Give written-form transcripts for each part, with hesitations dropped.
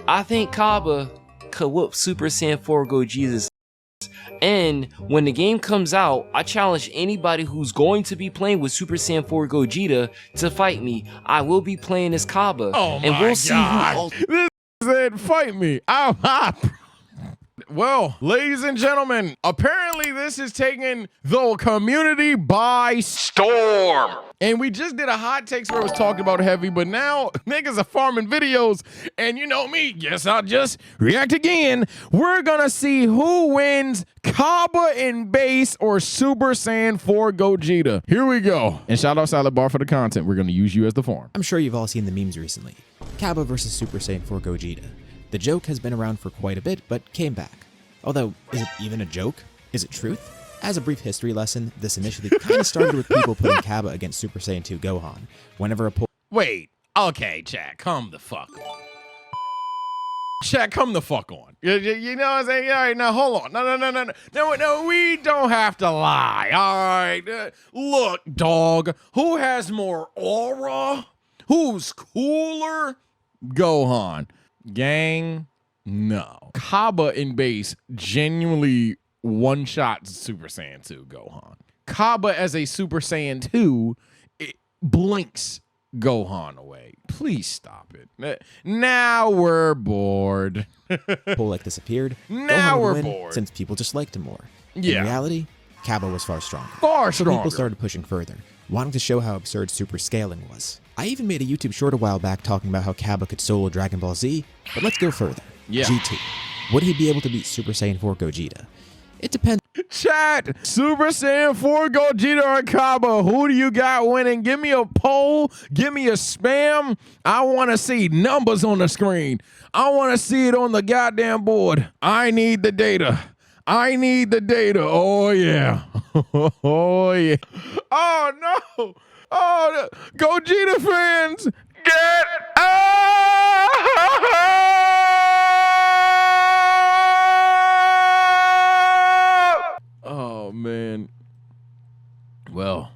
I think Cabba could whoop Super Saiyan 4 Gogeta's. And when the game comes out, I challenge anybody who's going to be playing with Super Saiyan 4 Gogeta to fight me. I will be playing as Cabba. Oh and my we'll see God. This said fight me. Well, ladies and gentlemen, apparently this is taking the community by storm. And we just did a hot takes where it was talking about heavy, but now niggas are farming videos. And you know me, guess I'll just react again. We're gonna see who wins, Cabba in base or Super Saiyan 4 Gogeta. Here we go. And shout out Salad Bar for the content. We're gonna use you as the farm. I'm sure you've all seen the memes recently. Cabba versus Super Saiyan 4 Gogeta. The joke has been around for quite a bit, but came back. Although, is it even a joke? Is it truth? As a brief history lesson, this initially kind of started with people putting Cabba against Super Saiyan 2 Gohan. Whenever a Wait, okay, chat, come the fuck on. Chat, come the fuck on. You know what I'm saying? All right, now hold on. No, we don't have to lie. All right, look, dog, who has more aura? Who's cooler? Gohan. Gang, no. Cabba in base genuinely one-shots Super Saiyan 2 Gohan. Cabba as a Super Saiyan 2, it blinks Gohan away. Please stop it. Now we're bored. Polek disappeared. Now Gohan would we're win bored. Since people just liked him more. Yeah. In reality, Cabba was far stronger. Far So stronger. people started pushing further, wanting to show how absurd super scaling was. I even made a YouTube short a while back talking about how Cabba could solo Dragon Ball Z, but let's go further. Yeah. GT. Would he be able to beat Super Saiyan 4 Gogeta? It depends. Chat, Super Saiyan 4 Gogeta or Cabba, who do you got winning? Give me a poll, give me a spam. I want to see numbers on the screen. I want to see it on the goddamn board. I need the data. I need the data. Oh, yeah. Oh, yeah. Oh, no. Oh, Gogeta fans, get out! Oh, man. Well,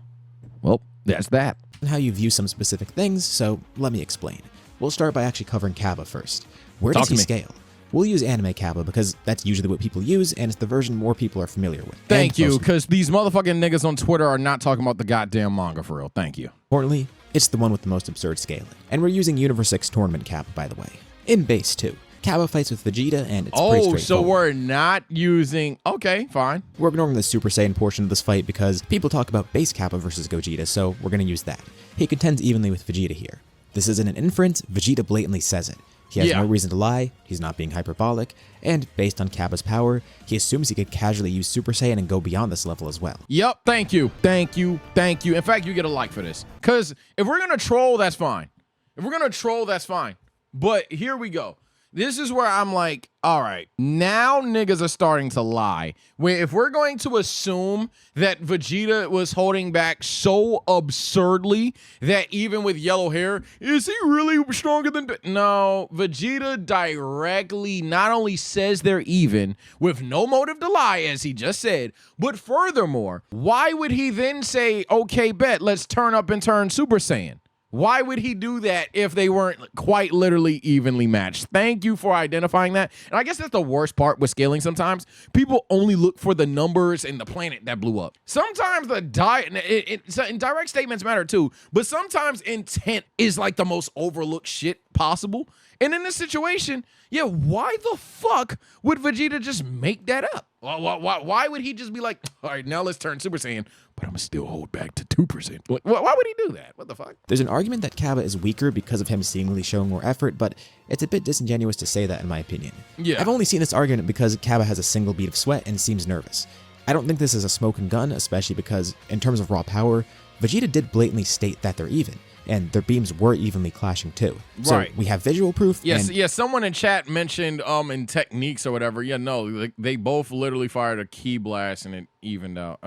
that's that. how you view some specific things, so let me explain. We'll start by actually covering Cabba first. Where does he scale? We'll use anime Cabba because that's usually what people use, and it's the version more people are familiar with. Thank you, because these motherfucking niggas on Twitter are not talking about the goddamn manga for real. Thank you. Importantly, it's the one with the most absurd scaling. And we're using Universe 6 Tournament Cabba, by the way. In base, too. Cabba fights with Vegeta, and it's pretty straightforward. So we're not using... Okay, fine. We're ignoring the Super Saiyan portion of this fight because people talk about base Cabba versus Gogeta, so we're going to use that. He contends evenly with Vegeta here. This isn't an inference, Vegeta blatantly says it. He has no reason to lie, he's not being hyperbolic, and based on Cabba's power, he assumes he could casually use Super Saiyan and go beyond this level as well. Yep, thank you. Thank you. Thank you. In fact, you get a like for this. Because if we're going to troll, that's fine. If we're going to troll, that's fine. But here we go. This is where I'm like, all right, now niggas are starting to lie. If we're going to assume that Vegeta was holding back so absurdly that even with yellow hair, is he really stronger than... No, Vegeta directly not only says they're even with no motive to lie, as he just said, but furthermore, why would he then say, okay, bet, let's turn up and turn Super Saiyan? Why would he do that if they weren't quite literally evenly matched? Thank you for identifying that. And I guess that's the worst part with scaling sometimes. People only look for the numbers and the planet that blew up. Sometimes the direct statements matter too, but sometimes intent is like the most overlooked shit possible. And in this situation, yeah, why the fuck would Vegeta just make that up? Why would he just be like, all right, now let's turn Super Saiyan, but I'm gonna still hold back to 2%. Why would he do that? What the fuck? There's an argument that Cabba is weaker because of him seemingly showing more effort, but it's a bit disingenuous to say that in my opinion. Yeah. I've only seen this argument because Cabba has a single bead of sweat and seems nervous. I don't think this is a smoking gun, especially because, in terms of raw power, Vegeta did blatantly state that they're even, and their beams were evenly clashing too. So we have visual proof. Yes, someone in chat mentioned in techniques or whatever. Yeah, no, they both literally fired a ki blast and it evened out.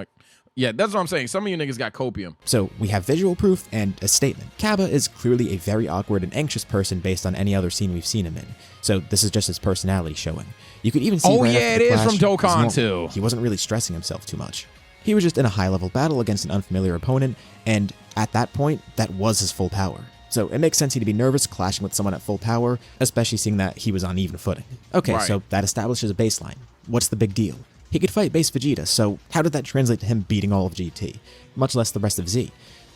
Yeah, that's what I'm saying. Some of you niggas got copium. So we have visual proof and a statement. Cabba is clearly a very awkward and anxious person based on any other scene we've seen him in. So this is just his personality showing. You could even see it is from Dokkan too. He wasn't really stressing himself too much. He was just in a high-level battle against an unfamiliar opponent, and at that point, that was his full power. So it makes sense he'd be nervous clashing with someone at full power, especially seeing that he was on even footing. Okay, so that establishes a baseline. What's the big deal? He could fight base Vegeta, so how did that translate to him beating all of GT, much less the rest of Z?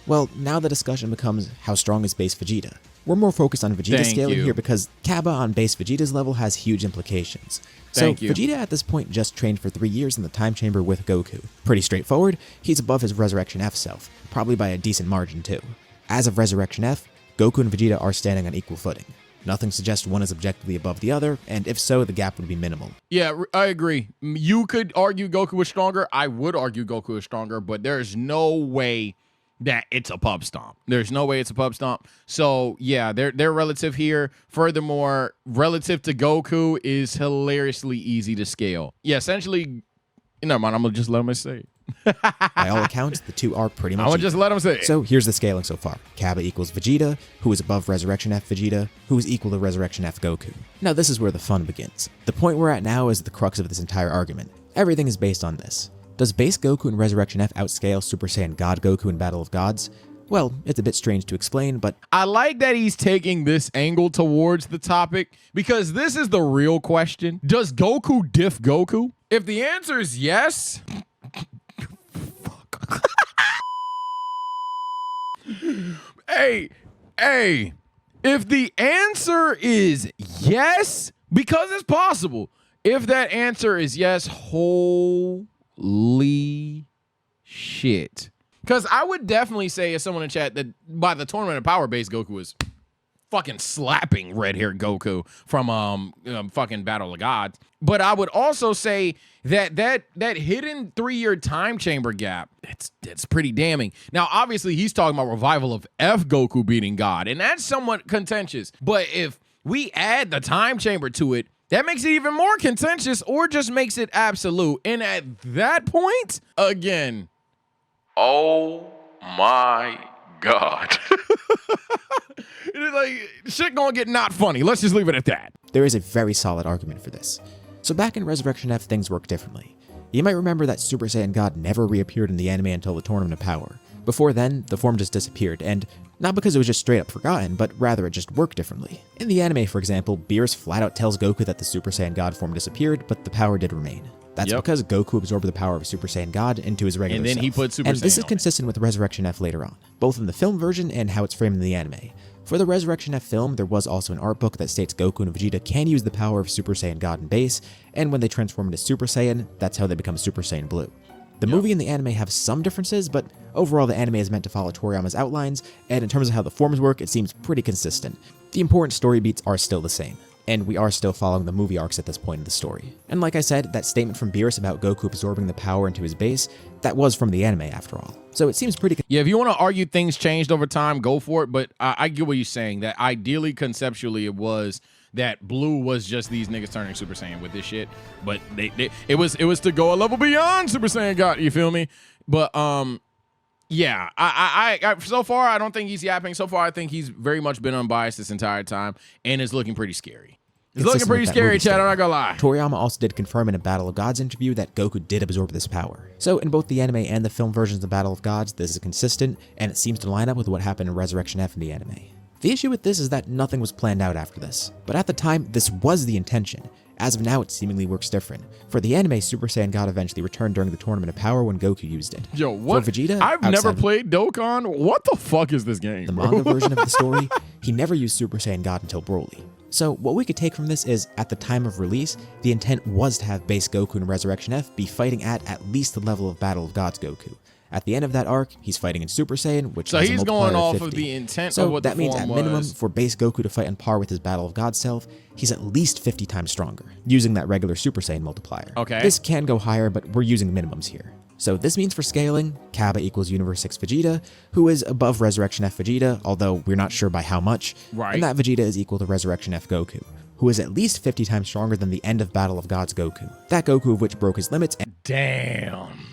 Well, now the discussion becomes how strong is base Vegeta. We're more focused on Vegeta scaling here because Cabba on base Vegeta's level has huge implications. So Vegeta at this point just trained for 3 years in the time chamber with Goku. Pretty straightforward, he's above his Resurrection F self, probably by a decent margin too. As of Resurrection F, Goku and Vegeta are standing on equal footing. Nothing suggests one is objectively above the other, and if so, the gap would be minimal. Yeah, I agree. You could argue Goku is stronger. I would argue Goku is stronger, but there's no way that it's a pub stomp. There's no way it's a pub stomp. So yeah, they're relative here. Furthermore, relative to Goku is hilariously easy to scale. Yeah, essentially, never mind, I'm gonna just let him say it. By all accounts, the two are pretty much I'm gonna just let him say it. So here's the scaling so far. Cabba equals Vegeta, who is above Resurrection F Vegeta, who is equal to Resurrection F Goku. Now this is where the fun begins. The point we're at now is the crux of this entire argument. Everything is based on this. Does base Goku and Resurrection F outscale Super Saiyan God Goku in Battle of Gods? Well, it's a bit strange to explain, but I like that he's taking this angle towards the topic because this is the real question. Does Goku diff Goku? If the answer is yes, hey, if the answer is yes, because it's possible, if that answer is yes, holy shit. Because I would definitely say, as someone in chat, that by the Tournament of Power base, Goku was fucking slapping red-haired Goku from fucking Battle of Gods. But I would also say that hidden 3-year time chamber gap, it's pretty damning. Now, obviously, he's talking about revival of F Goku beating God, and that's somewhat contentious. But if we add the time chamber to it, that makes it even more contentious or just makes it absolute. And at that point, again, oh my God. It's like, shit gonna get not funny. Let's just leave it at that. There is a very solid argument for this. So back in Resurrection F, things work differently. You might remember that Super Saiyan God never reappeared in the anime until the Tournament of Power. Before then, the form just disappeared, and not because it was just straight up forgotten, but rather it just worked differently. In the anime, for example, Beerus flat out tells Goku that the Super Saiyan God form disappeared, but the power did remain. That's because Goku absorbed the power of Super Saiyan God into his regular self. And then he put Super Saiyan. And this is consistent with Resurrection F later on, both in the film version and how it's framed in the anime. For the Resurrection F film, there was also an art book that states Goku and Vegeta can use the power of Super Saiyan God in base, and when they transform into Super Saiyan, that's how they become Super Saiyan Blue. The movie and the anime have some differences, but overall the anime is meant to follow Toriyama's outlines, and in terms of how the forms work, it seems pretty consistent. The important story beats are still the same, and we are still following the movie arcs at this point in the story. And like I said, that statement from Beerus about Goku absorbing the power into his base, that was from the anime after all. So it seems pretty... Yeah, if you want to argue things changed over time, go for it, but I get what you're saying, that ideally, conceptually, it was that Blue was just these niggas turning Super Saiyan with this shit, but it was to go a level beyond Super Saiyan God, you feel me? But yeah, I so far I don't think he's yapping. So far I think he's very much been unbiased this entire time, and it's looking pretty scary. It's looking pretty scary, Chad, I'm not gonna lie. Toriyama also did confirm in a Battle of Gods interview that Goku did absorb this power. So in both the anime and the film versions of Battle of Gods, this is consistent, and it seems to line up with what happened in Resurrection F in the anime. The issue with this is that nothing was planned out after this, but at the time, this was the intention. As of now, it seemingly works different. For the anime, Super Saiyan God eventually returned during the Tournament of Power when Goku used it. Yo, what? For Vegeta, I've never played Dokkan. What the fuck is this game, the manga version of the story, he never used Super Saiyan God until Broly. So what we could take from this is, at the time of release, the intent was to have base Goku and Resurrection F be fighting at least the level of Battle of Gods Goku. At the end of that arc, he's fighting in Super Saiyan, which so has he's a multiplier going off of 50. Of the intent so of what that the means form at minimum, was. for base Goku to fight on par with his Battle of God self, he's at least 50 times stronger, using that regular Super Saiyan multiplier. Okay. This can go higher, but we're using minimums here. So this means for scaling, Cabba equals Universe 6 Vegeta, who is above Resurrection F Vegeta, although we're not sure by how much, right. And that Vegeta is equal to Resurrection F Goku, who is at least 50 times stronger than the end of Battle of Gods Goku. That Goku of which broke his limits and— Damn.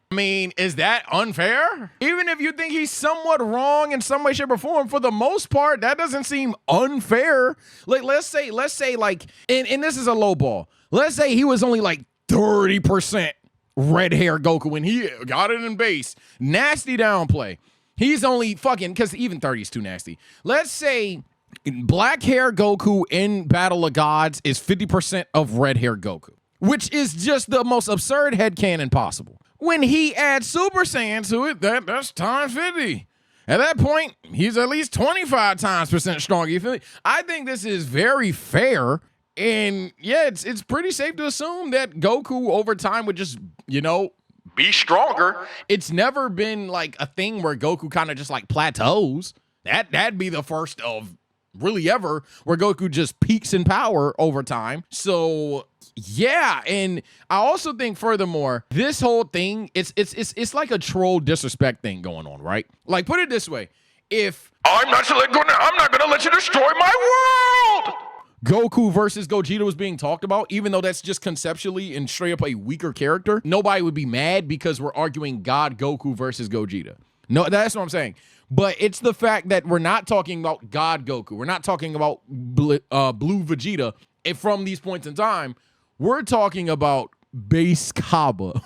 I mean, is that unfair? Even if you think he's somewhat wrong in some way, shape, or form, for the most part, that doesn't seem unfair. Like, let's say, like, and this is a low ball. Let's say he was only like 30% red hair Goku when he got it in base. Nasty downplay. He's only fucking, because even 30 is too nasty. Let's say black hair Goku in Battle of Gods is 50% of red hair Goku, which is just the most absurd headcanon possible. When he adds Super Saiyan to it, that's times 50. At that point, he's at least 25 times percent stronger. You feel me? I think this is very fair. And yeah, it's pretty safe to assume that Goku over time would just, you know, be stronger. It's never been like a thing where Goku kind of just like plateaus. That'd be the first of really ever where Goku just peaks in power over time. So yeah, and I also think furthermore, this whole thing, it's like a troll disrespect thing going on, right? Like, put it this way: if I'm not gonna let you destroy my world, Goku versus Gogeta was being talked about, even though that's just conceptually and straight up a weaker character, nobody would be mad because we're arguing God Goku versus Gogeta. No, that's what I'm saying. But it's the fact that we're not talking about God Goku. We're not talking about Blue Vegeta. And from these points in time, we're talking about base Cabba.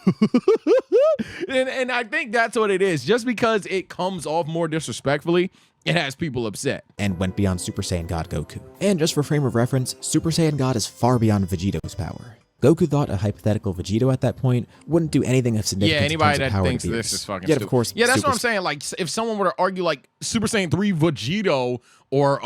and I think that's what it is. Just because it comes off more disrespectfully, it has people upset. And went beyond Super Saiyan God Goku. And just for frame of reference, Super Saiyan God is far beyond Vegito's power. Goku thought a hypothetical Vegito at that point wouldn't do anything of significance. Yeah, anybody in terms that of power thinks to this Beerus. is fucking Yet, stupid. of course, yeah, that's Super what I'm saying. Like, if someone were to argue like Super Saiyan 3 Vegito or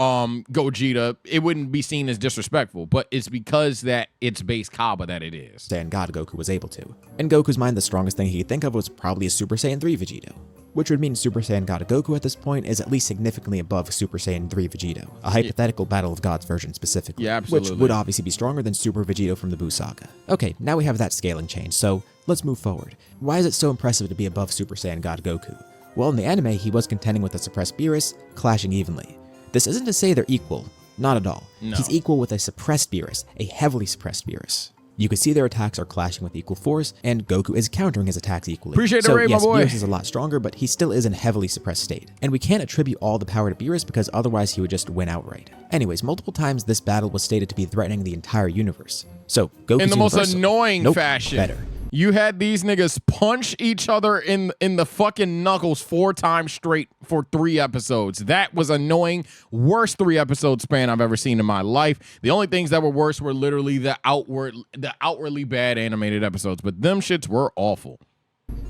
Gogeta, it wouldn't be seen as disrespectful. But it's because that it's base Cabba that it is. Saiyan God Goku was able to. In Goku's mind, the strongest thing he could think of was probably a Super Saiyan 3 Vegito, which would mean Super Saiyan God Goku at this point is at least significantly above Super Saiyan 3 Vegito, a hypothetical Battle of Gods version specifically, Yeah, absolutely. which would obviously be stronger than Super Vegito from the Buu Saga. Okay, now we have that scaling change, so let's move forward. Why is it so impressive to be above Super Saiyan God Goku? Well, in the anime, he was contending with a suppressed Beerus, clashing evenly. This isn't to say they're equal, not at all. No. He's equal with a suppressed Beerus, a heavily suppressed Beerus. You can see their attacks are clashing with equal force, and Goku is countering his attacks equally. Appreciate the so, raid, yes, my boy. Beerus is a lot stronger, but he still is in a heavily suppressed state. And we can't attribute all the power to Beerus because otherwise he would just win outright. Anyways, multiple times this battle was stated to be threatening the entire universe. So, Goku's In the most universal. annoying Nope, fashion. better. You had these niggas punch each other in the fucking knuckles 4 times straight for 3 episodes. That was annoying. Worst 3 episode span I've ever seen in my life. The only things that were worse were literally the outwardly bad animated episodes, but them shits were awful.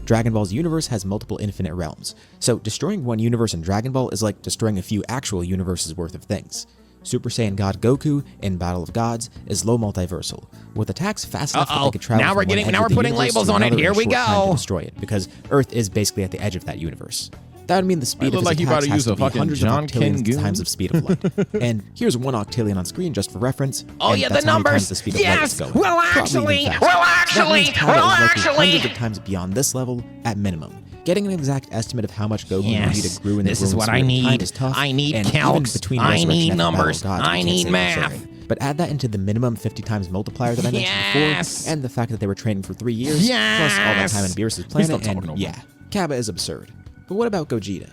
Dragon Ball's universe has multiple infinite realms, so destroying one universe in Dragon Ball is like destroying a few actual universes worth of things. Super Saiyan God Goku in Battle of Gods is low multiversal, with attacks fast enough that they could travel Now from we're one getting- edge now of we're the putting universe labels to on it. another in Here a we short time to go. destroy it, because Earth is basically at the edge of that universe. That would mean the speed look of his like you about attacks to has use to a be fucking hundreds John of octillions Ken times of speed of light. And here's one octillion on screen just for reference. Oh, and yeah, that's the how many times numbers. the speed of light Yes. is going. Well, Probably even actually, faster. well, That means actually, Cabba well, is likely actually. hundreds of times beyond this level at minimum. Getting an exact estimate of how much Goku and Yes, Vegeta grew in this the is growing what spurt I of need. time is tough. I need and even calcs. between I Resurrection need and Battle of numbers. Gods, we I can't need say for math. certain. But add that into the minimum 50 times multiplier that I mentioned Yes. before, and the fact that they were training for 3 years, plus all that Yes. time on Beerus' Please don't planet, talk and no more. yeah, Cabba is absurd. But what about Gogeta?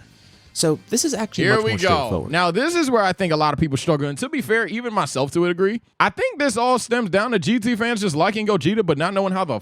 So this is actually Here much we more go. straightforward. Now, this is where I think a lot of people struggle. And to be fair, even myself to a degree, I think this all stems down to GT fans just liking Gogeta, but not knowing how to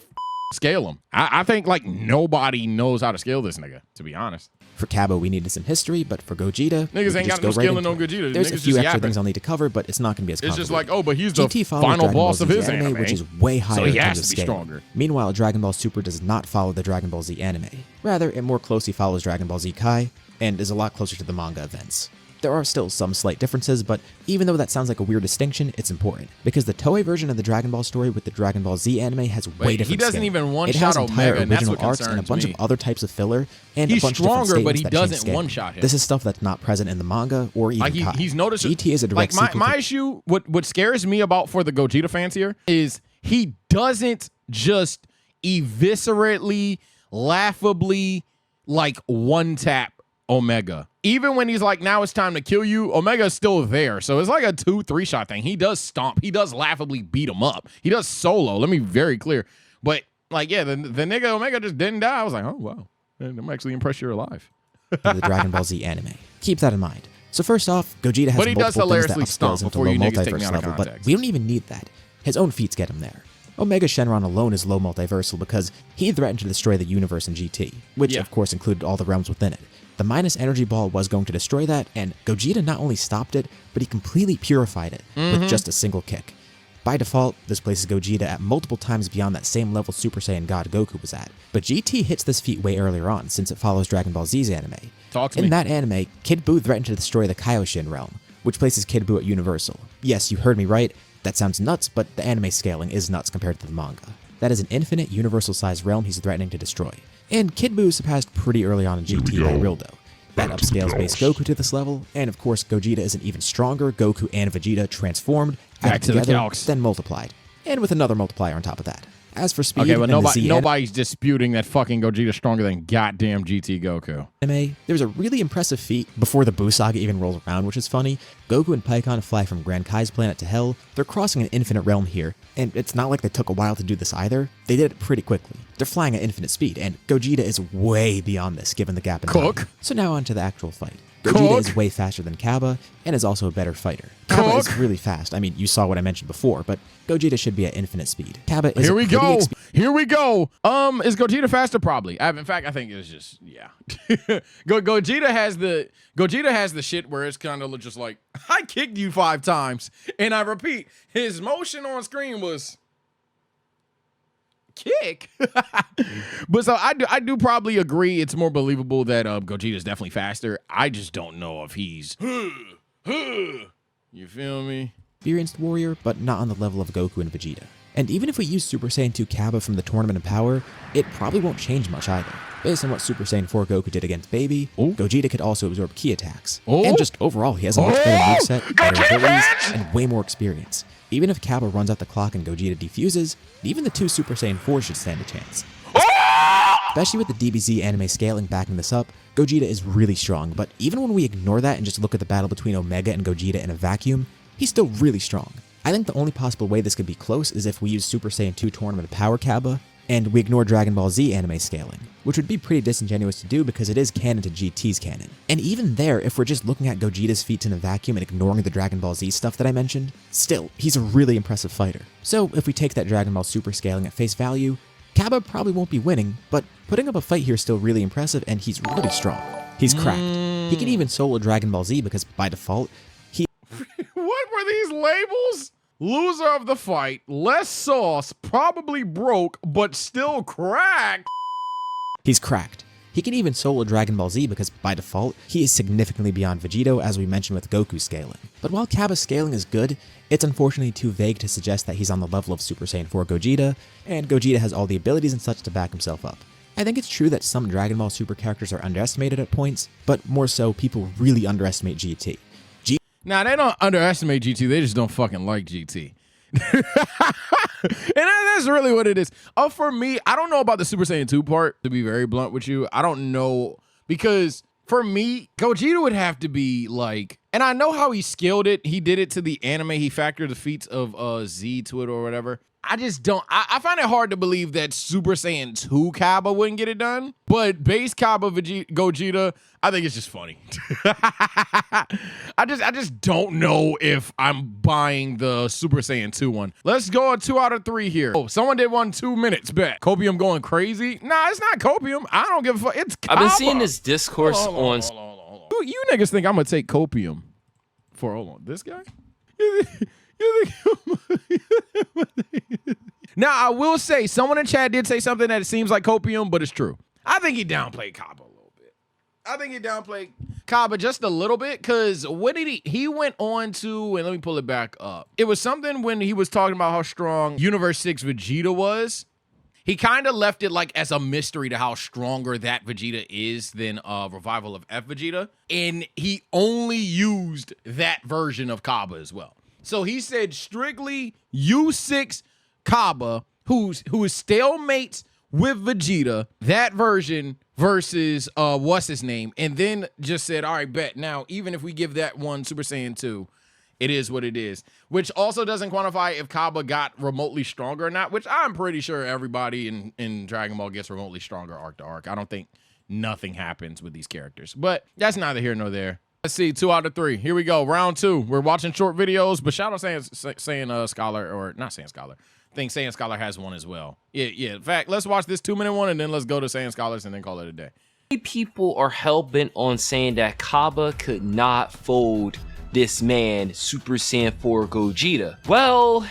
scale him. I think like nobody knows how to scale this nigga, to be honest. For Cabba, we needed some history, but for Gogeta, we Niggas can ain't just got no go right scaling into on it. Gogeta. There's Niggas a just few extra yapping. things I'll need to cover, but it's not going to be as It's just convoluted. like, oh, but he's the GT follows final Dragon Ball boss of Z's his anime, which is way higher so in he terms has of to be scale. stronger. Meanwhile, Dragon Ball Super does not follow the Dragon Ball Z anime. Rather, it more closely follows Dragon Ball Z Kai and is a lot closer to the manga events. There are still some slight differences, but even though that sounds like a weird distinction, it's important, because the Toei version of the Dragon Ball story with the Dragon Ball Z anime has way Wait, different he doesn't scale. even one-shot It has entire Omega, and that's original what arcs and a concerns bunch me. of other types of filler, and He's a bunch of different stronger, but he statements that change doesn't scale. one-shot him. This is stuff that's not present in the manga or even Like Kai. he's noticed. GT is a direct like sequel my to- issue. What scares me about for the Gogeta fans here is he doesn't just eviscerately, laughably like one tap Omega. Even when he's like, now it's time to kill you, Omega's still there. So it's like a 2-3 shot thing. He does stomp. He does laughably beat him up. He does solo. Let me be very clear. But like, yeah, the nigga Omega just didn't die. I was like, oh wow, I'm actually impressed you're alive. of the Dragon Ball Z anime. Keep that in mind. So first off, Gogeta has But he does multiple things that hilariously stomp upscales into before low you niggas take me multiverse out of level, but context. we don't even need that. His own feats get him there. Omega Shenron alone is low multiversal because he threatened to destroy the universe in GT, which Yeah. of course included all the realms within it. The minus energy ball was going to destroy that, and Gogeta not only stopped it, but he completely purified it with just a single kick. By default, this places Gogeta at multiple times beyond that same level Super Saiyan God Goku was at. But GT hits this feat way earlier on, since it follows Dragon Ball Z's anime. In that anime, Kid Buu threatened to destroy the Kaioshin realm, which places Kid Buu at Universal. Yes, you heard me right, that sounds nuts, but the anime scaling is nuts compared to the manga. That is an infinite, universal-sized realm he's threatening to destroy. And Kid Buu surpassed pretty early on in GT by Rildo. That upscales base Goku to this level, and of course Gogeta is an even stronger Goku and Vegeta transformed, added together, then multiplied. And with another multiplier on top of that. As for speed, okay, well, nobody's disputing that fucking Gogeta's stronger than goddamn GT Goku. There's a really impressive feat before the Buu Saga even rolls around, which is funny. Goku and Pikkon fly from Grand Kai's planet to Hell. They're crossing an infinite realm here, and it's not like they took a while to do this either. They did it pretty quickly. They're flying at infinite speed, and Gogeta is way beyond this given the gap in time. So now on to the actual fight. Gogeta is way faster than Cabba, and is also a better fighter. Cabba is really fast. I mean, you saw what I mentioned before, but Gogeta should be at infinite speed. Cabba is Here we go. Is Gogeta faster? Probably. In fact, I think it's just, yeah. Gogeta has the shit where it's kind of just like, I kicked you 5 times. And I repeat, his motion on screen was kick. But so I do probably agree it's more believable that Gogeta is definitely faster. I just don't know if he's you feel me? Experienced warrior, but not on the level of Goku and Vegeta. And even if we use Super Saiyan 2 Cabba from the Tournament of Power, it probably won't change much either. Based on what Super Saiyan 4 Goku did against Baby, Gogeta could also absorb key attacks. And just overall, he has a much better moveset, better abilities, and way more experience. Even if Cabba runs out the clock and Gogeta defuses, even the 2 Super Saiyan 4s should stand a chance. Especially with the DBZ anime scaling backing this up, Gogeta is really strong, but even when we ignore that and just look at the battle between Omega and Gogeta in a vacuum, he's still really strong. I think the only possible way this could be close is if we use Super Saiyan 2 Tournament of Power Cabba, and we ignore Dragon Ball Z anime scaling, which would be pretty disingenuous to do because it is canon to GT's canon. And even there, if we're just looking at Gogeta's feats in a vacuum and ignoring the Dragon Ball Z stuff that I mentioned, still, he's a really impressive fighter. So if we take that Dragon Ball Super scaling at face value, Cabba probably won't be winning, but putting up a fight here is still really impressive, and he's really strong. He's cracked. He can even solo Dragon Ball Z because by default, he... What were these labels? Loser of the fight, less sauce, probably broke, but still cracked. He's cracked. He can even solo Dragon Ball Z because by default, he is significantly beyond Vegito as we mentioned with Goku scaling. But while Cabba's scaling is good, it's unfortunately too vague to suggest that he's on the level of Super Saiyan 4 Gogeta, and Gogeta has all the abilities and such to back himself up. I think it's true that some Dragon Ball Super characters are underestimated at points, but more so, people really underestimate GT. Now, they don't underestimate GT, they just don't fucking like GT. And that's really what it is. For me, I don't know about the Super Saiyan 2 part, to be very blunt with you. I don't know, because for me, Gogeta would have to be like, and I know how he scaled it. He did it to the anime. He factored the feats of Z to it or whatever. I just don't, I find it hard to believe that Super Saiyan 2 Cabba wouldn't get it done. But base Cabba Gogeta, I think it's just funny. I just don't know if I'm buying the Super Saiyan 2 one. Let's go a 2 out of 3 here. Oh, someone did 2 minutes, bet. Copium going crazy? Nah, it's not Copium. I don't give a fuck. It's Cabba. I've been seeing this discourse on... Hold on. You niggas think I'm gonna take Copium for, hold on, this guy? Now, I will say, someone in chat did say something that seems like Copium, but it's true. I think he downplayed Cabba a little bit. I think he downplayed Cabba just a little bit, because what did he went on to, and let me pull it back up. It was something when he was talking about how strong Universe 6 Vegeta was. He kind of left it like as a mystery to how stronger that Vegeta is than Revival of F Vegeta. And he only used that version of Cabba as well. So he said strictly U6 Cabba, who is stalemates with Vegeta, that version versus what's his name, and then just said, all right, bet. Now, even if we give that one Super Saiyan 2, it is what it is. Which also doesn't quantify if Cabba got remotely stronger or not, which I'm pretty sure everybody in Dragon Ball gets remotely stronger arc to arc. I don't think nothing happens with these characters, but that's neither here nor there. Let's see, 2 out of 3. Here we go, round 2. We're watching short videos, but shout out Saiyan Scholar, or not Saiyan Scholar. I think Saiyan Scholar has one as well. Yeah. In fact, let's watch this 2-minute one, and then let's go to Saiyan Scholars and then call it a day. People are hell-bent on saying that Cabba could not fold this man, Super Saiyan 4 Gogeta. Well,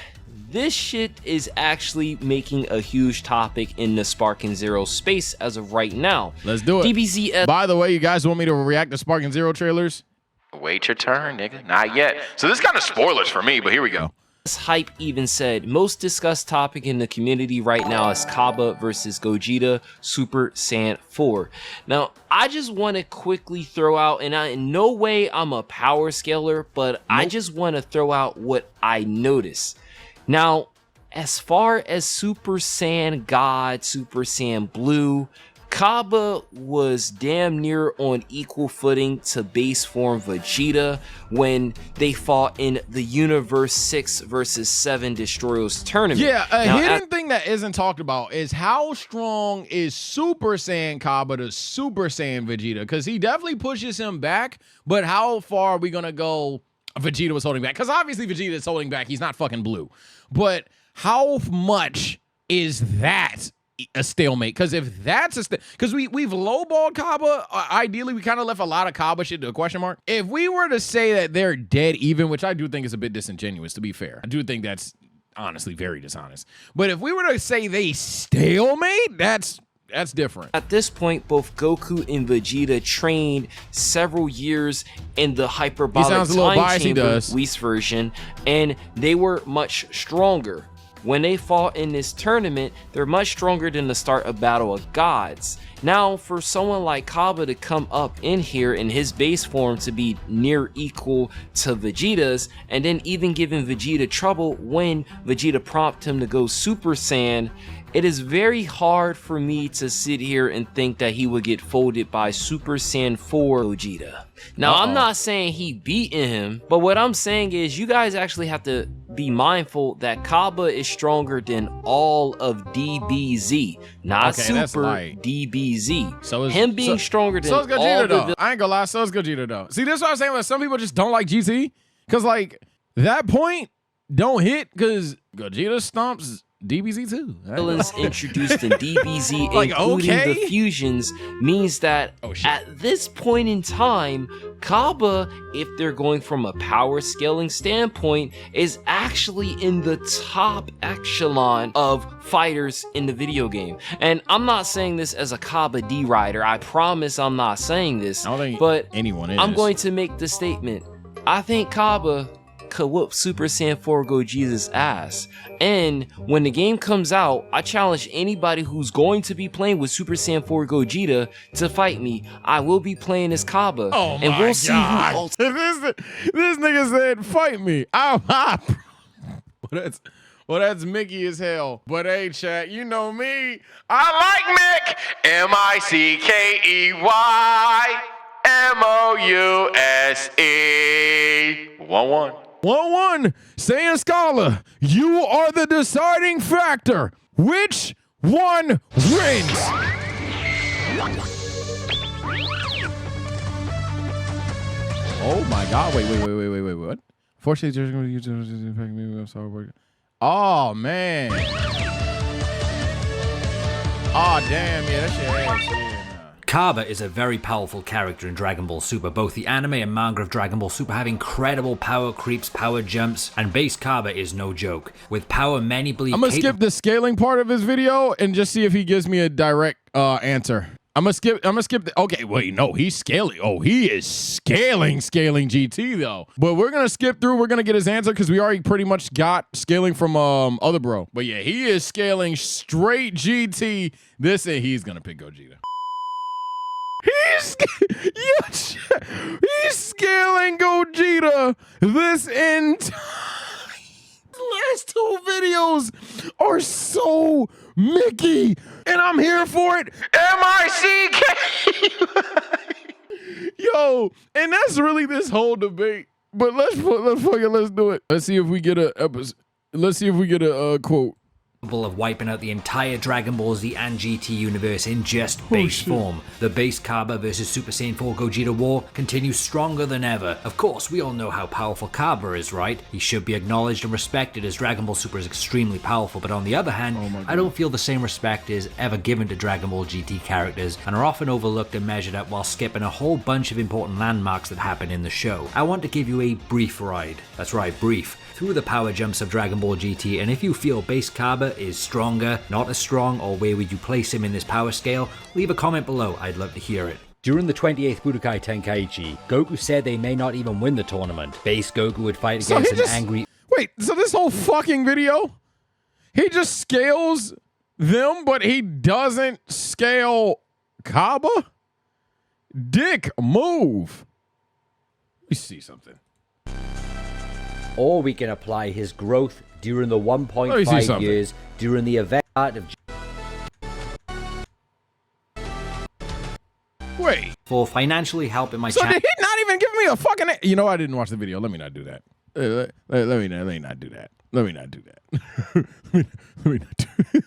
this shit is actually making a huge topic in the Sparking Zero space as of right now. Let's do it. DBZ. By the way, you guys want me to react to Sparking Zero trailers? Wait your turn, nigga. Not yet. So this is kind of spoilers for me, but here we go. Hype even said most discussed topic in the community right now is Cabba versus Gogeta Super Saiyan 4. Now, I just want to quickly throw out, and in no way I'm a power scaler, but I just want to throw out what I noticed. Now, as far as Super Saiyan God, Super Saiyan Blue, Cabba was damn near on equal footing to base form Vegeta when they fought in the Universe 6 versus 7 Destroyers tournament. Yeah, hidden thing that isn't talked about is how strong is Super Saiyan Cabba to Super Saiyan Vegeta? Because he definitely pushes him back, but how far are we going to go Vegeta was holding back? Because obviously Vegeta is holding back. He's not fucking blue. But how much is that a stalemate? Because if that's a because we've lowballed Cabba, ideally we kind of left a lot of Cabba shit to a question mark. If we were to say that they're dead even, which I do think is a bit disingenuous, to be fair, I do think that's honestly very dishonest. But if we were to say they stalemate, that's different. At this point, both Goku and Vegeta trained several years in the hyperbolic time chamber Whis version, and they were much stronger. When they fought in this tournament, they're much stronger than the start of Battle of Gods. Now, for someone like Cabba to come up in here in his base form to be near equal to Vegeta's, and then even giving Vegeta trouble when Vegeta prompted him to go Super Saiyan, it is very hard for me to sit here and think that he would get folded by Super Saiyan 4 Gogeta. Now, I'm not saying he beaten him, but what I'm saying is you guys actually have to be mindful that Cabba is stronger than all of DBZ, not Super DBZ. So is him being stronger than so is Gogeta, all though. I ain't gonna lie, so is Gogeta though. See, this is what I'm saying. Like, some people just don't like GT because like that point don't hit because Gogeta stomps DBZ too. Villains introduced in DBZ, like, including the fusions, means that at this point in time, Cabba, if they're going from a power scaling standpoint, is actually in the top echelon of fighters in the video game. And I'm not saying this as a Cabba D rider. I promise I'm not saying this. I don't think but anyone is. I'm going to make the statement. I think Cabba could whoop Super Saiyan 4 Gogeta's ass. And when the game comes out, I challenge anybody who's going to be playing with Super Saiyan 4 Gogeta to fight me. I will be playing as Cabba. Oh my and we'll see God. This nigga said, fight me. Well, that's Mickey as hell. But hey, chat, you know me. I like Mick. M-I-C-K-E-Y-M-O-U-S-E. 1-1. 1-1. Saiyan Scholar, you are the deciding factor. Which one wins? Oh my God! Wait! What? Fortunately, just going to use I'm sorry. Oh man! Oh damn! Yeah, that shit ass. Yeah. Cabba is a very powerful character in Dragon Ball Super. Both the anime and manga of Dragon Ball Super have incredible power creeps, power jumps, and base Cabba is no joke. With power many believe I'm gonna skip the scaling part of his video and just see if he gives me a direct answer. I'm gonna skip okay, wait, no, he's scaling. Oh, he is scaling GT though. But we're gonna skip through, we're gonna get his answer because we already pretty much got scaling from other bro. But yeah, he is scaling straight GT. This and he's gonna pick Gogeta. He's scaling Gogeta this entire last two videos are so Mickey, and I'm here for it. M-I-C-K. Yo, and that's really this whole debate. But let's do it. Let's see if we get a quote. capable of wiping out the entire Dragon Ball Z and GT universe in just base form. The base Cabba versus Super Saiyan 4 Gogeta war continues stronger than ever. Of course, we all know how powerful Cabba is, right? He should be acknowledged and respected as Dragon Ball Super is extremely powerful, but on the other hand, I don't feel the same respect is ever given to Dragon Ball GT characters and are often overlooked and measured up while skipping a whole bunch of important landmarks that happen in the show. I want to give you a brief ride, that's right, brief, through the power jumps of Dragon Ball GT, and if you feel base Cabba is stronger, not as strong, or where would you place him in this power scale, leave a comment below, I'd love to hear it. During the 28th Budokai Tenkaichi, Goku said they may not even win the tournament. Base Goku would fight against an angry... Wait, so this whole fucking video, he just scales them, but he doesn't scale Cabba? Dick move. Let me see something. Or we can apply his growth during the 1.5 years during the event of... Wait. For financially helping my So did he not even give me a fucking... You know, I didn't watch the video. Let me not do that. Let me not do that. Let me not do that. Let me not do that.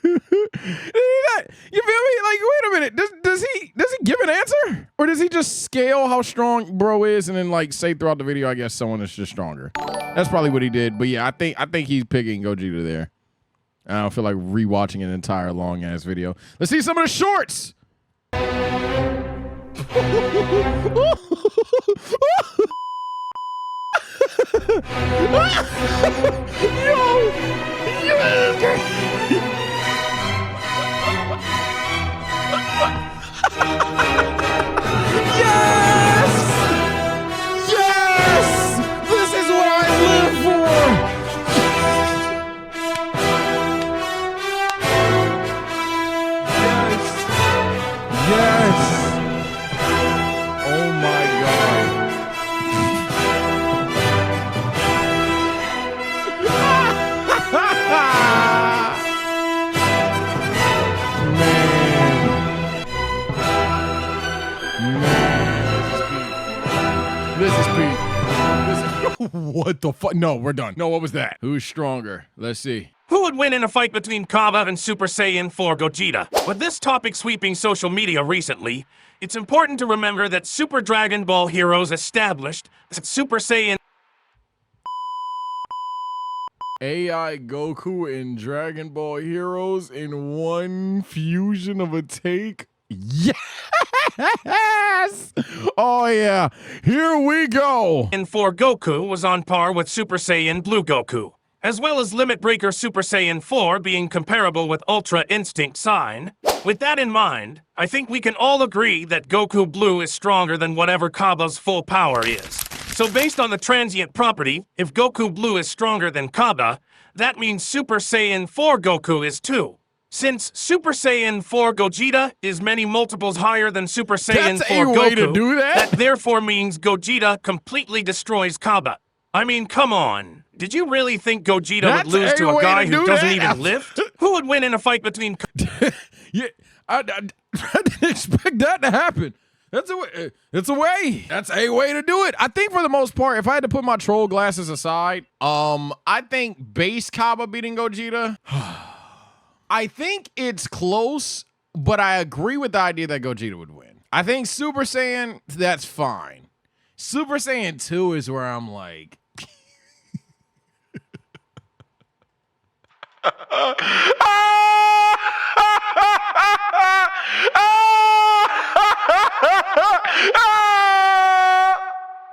You feel me? Like, wait a minute. Does he give an answer? Or does he just scale how strong bro is and then like say throughout the video, I guess someone is just stronger? That's probably what he did. But yeah, I think he's picking Gogeta there. I don't feel like rewatching an entire long ass video. Let's see some of the shorts. Yes! Yes! This is what I live for! Yes! Yes! Oh my God. This is Pete. What the fuck? No, we're done. No, what was that? Who's stronger? Let's see. Who would win in a fight between Cabba and Super Saiyan 4 Gogeta? With this topic sweeping social media recently, it's important to remember that Super Dragon Ball heroes established that Super Saiyan AI Goku and Dragon Ball Heroes in one fusion of a take. Yes! Oh yeah, here we go. and 4 Goku was on par with Super Saiyan Blue Goku, as well as Limit Breaker Super Saiyan 4 being comparable with Ultra Instinct Sign. With that in mind, I think we can all agree that Goku Blue is stronger than whatever Cabba's full power is. So based on the transient property, if Goku Blue is stronger than Cabba, that means Super Saiyan 4 Goku is too. Since Super Saiyan 4 Gogeta is many multiples higher than Super Saiyan 4 Goku, way to do that therefore means Gogeta completely destroys Cabba. I mean, come on. Did you really think Gogeta would lose to a guy who doesn't even lift? Who would win in a fight between... Yeah, I didn't expect that to happen. That's a way. It's a way. That's a way to do it. I think for the most part, if I had to put my troll glasses aside, I think base Cabba beating Gogeta. I think it's close, but I agree with the idea that Gogeta would win. I think Super Saiyan, that's fine. Super Saiyan 2 is where I'm like...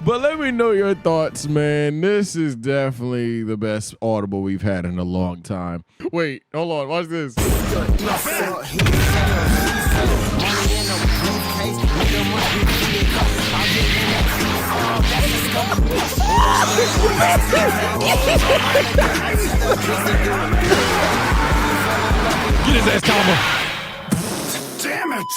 But let me know your thoughts, man. This is definitely the best Audible we've had in a long time. Wait, hold on, watch this. Get his ass, Cabba. Damn it!